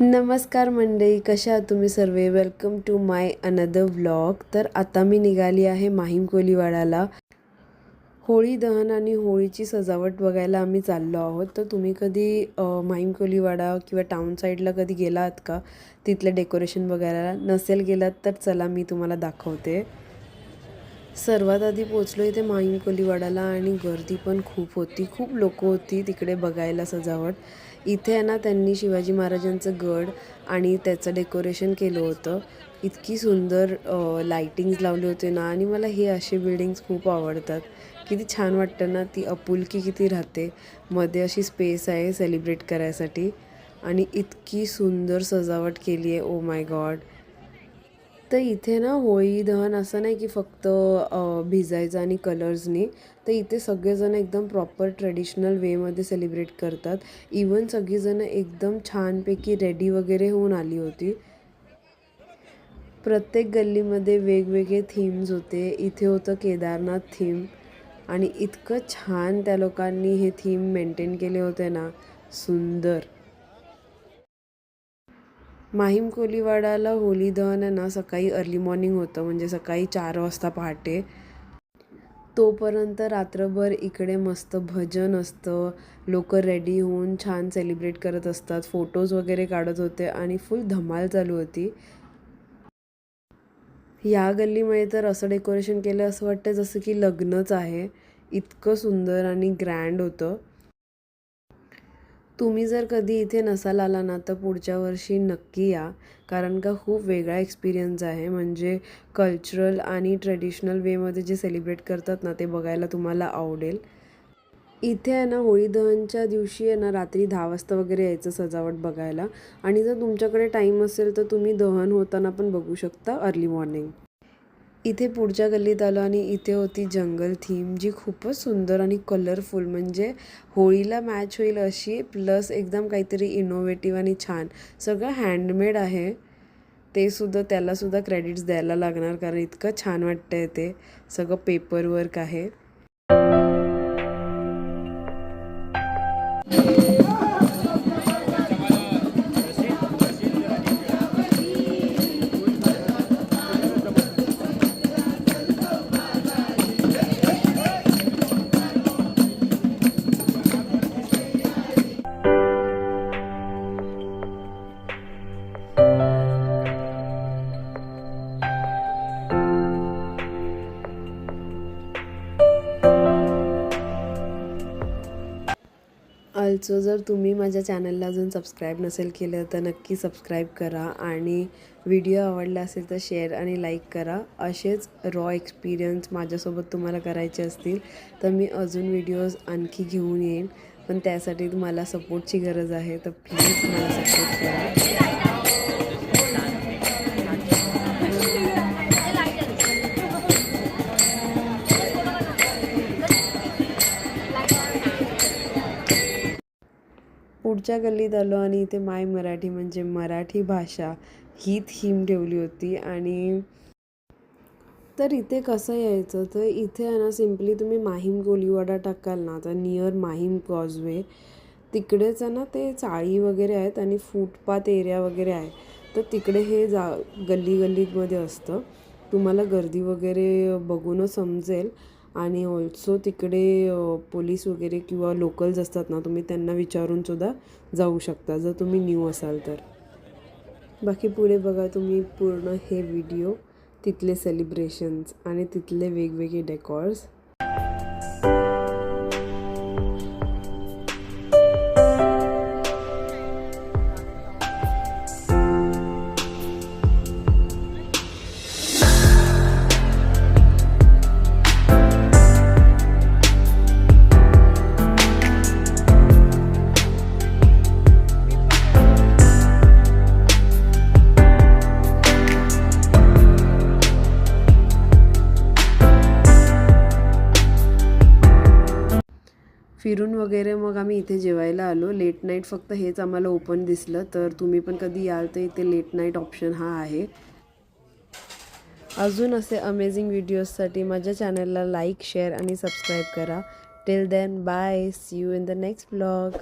नमस्कार मंडळी, कशा आहात तुम्ही सर्व? Welcome to my another vlog. तर आता मी निघाली आहे माहीम कोलीवाडाला. होळी दहन आणि होळीची सजावट बघायला आम्ही चाललो आहोत. तर तुम्ही कधी माहीम कोलीवाडा किंवा टाउन साईडला कधी गेला आहात का? तिथलं डेकोरेशन बघायला नसेल गेलात तर चला मी तुम्हाला दाखवते. सर्वात आधी पोचलो इथे माहीम कोलीवाडाला आणि गर्दी पण खूप होती. खूप लोक होती तिकडे बघायला सजावट. इथे आहे ना त्यांनी शिवाजी महाराजांचं गड आणि त्याचं डेकोरेशन केलं होतं. इतकी सुंदर लाइटिंग्स लावले होते ना. आणि मला हे असे बिल्डिंग्स खूप आवडतात. किती छान वाटतं ना, ती आपुलकी किती राहते. मध्ये अशी स्पेस आहे सेलिब्रेट करायसाठी आणि इतकी सुंदर सजावट केली आहे. Oh my God. तर इथे ना होळी दहन असं नाही की फक्त भिजायचं आणि कलर्सनी. तर इथे सगळेजण एकदम प्रॉपर ट्रेडिशनल वेमध्ये सेलिब्रेट करतात. इवन सगळीजणं एकदम छानपैकी रेडी वगैरे होऊन आली होती. प्रत्येक गल्लीमध्ये वेगवेगळे थीम्स होते. इथे होतं केदारनाथ थीम आणि इतकं छान त्या लोकांनी हे थीम मेंटेन केले होते ना, सुंदर. माहीम कोलीवाडाला होळी दहन आहे ना सकाळी अर्ली मॉर्निंग होतं, म्हणजे सकाळी 4 वाजता पहाटे. तोपर्यंत रात्रभर इकडे मस्त भजन असतं. लोक रेडी होऊन छान सेलिब्रेट करत असतात. फोटोज वगैरे काढत होते आणि फुल धमाल चालू होती. या गल्लीमध्ये तर असं डेकोरेशन केलं असं वाटतं जसं की लग्नच आहे. इतकं सुंदर आणि ग्रँड होतं. तुम्ही जर कधी इथे नसाल आला ना तर पुढच्या वर्षी नक्की या. कारण का खूप वेगळा एक्सपिरियन्स आहे. म्हणजे कल्चरल आणि ट्रेडिशनल वेमध्ये जे सेलिब्रेट करतात ना ते बघायला तुम्हाला आवडेल. इथे आहे ना होळी दहनच्या दिवशी आहे ना रात्री 10 वाजता वगैरे यायचं सजावट बघायला. आणि जर तुमच्याकडे टाईम असेल तर तुम्ही दहन होताना पण बघू शकता अर्ली मॉर्निंग. इथे पुढच्या गल्लीत आलो आणि इथे होती जंगल थीम, जी खूपच सुंदर आणि कलरफुल, म्हणजे होळीला मॅच होईल अशी, प्लस एकदम काहीतरी इनोव्हेटिव्ह आणि छान. सगळं हँडमेड आहे. ते सुद्धा त्यालासुद्धा क्रेडिट्स द्यायला लागणार, कारण इतकं छान वाटतं आहे. ते सगळं पेपर वर्क आहे. ऑल्सो जर तुम्ही माझ्या चॅनलला अजून सबस्क्राईब नसेल केलं तर नक्की सबस्क्राईब करा आणि व्हिडिओ आवडला असेल तर शेअर आणि लाईक करा. असेच रॉ एक्सपिरियन्स माझ्यासोबत तुम्हाला करायचे असतील तर मी अजून व्हिडिओज आणखी घेऊन येईन. पण त्यासाठी तुम्हाला सपोर्टची गरज आहे, तर प्लीज मला सपोर्ट करा. पुढच्या गल्लीत आलो आणि इथे माय मराठी म्हणजे मराठी भाषा ही थीम ठेवली होती. आणि तर इथे कसं यायचं, तर इथे आहे ना सिम्पली तुम्ही माहीम कोलीवाडा टाकाल ना तर नियर माहीम कॉजवे तिकडेच आहे ना ते चाळी वगैरे आहेत आणि फुटपाथ एरिया वगैरे आहे. तर तिकडे हे गल्लीमध्ये असतं. तुम्हाला गर्दी वगैरे बघूनच समजेल. आणि ऑल्सो तिकडे पोलीस वगैरे किंवा लोकल्स असतात ना, तुम्ही त्यांना विचारूनसुद्धा जाऊ शकता जर तुम्ही न्यू असाल तर. बाकी पुढे बघा तुम्ही पूर्ण हे व्हिडिओ, तिथले सेलिब्रेशन्स आणि तिथले वेगवेगळे डेकॉर्स. फिरून वगैरे मग आम्ही इथे जेवायला आलो. लेट नाईट फक्त हेच आम्हाला ओपन दिसलं. तर तुम्ही पण कधी याल तर इथे लेट नाईट ऑप्शन हा आहे. अजून असे अमेझिंग व्हिडिओजसाठी माझ्या चॅनलला लाईक, शेअर आणि सबस्क्राईब करा. Till then bye, see you in the next blog.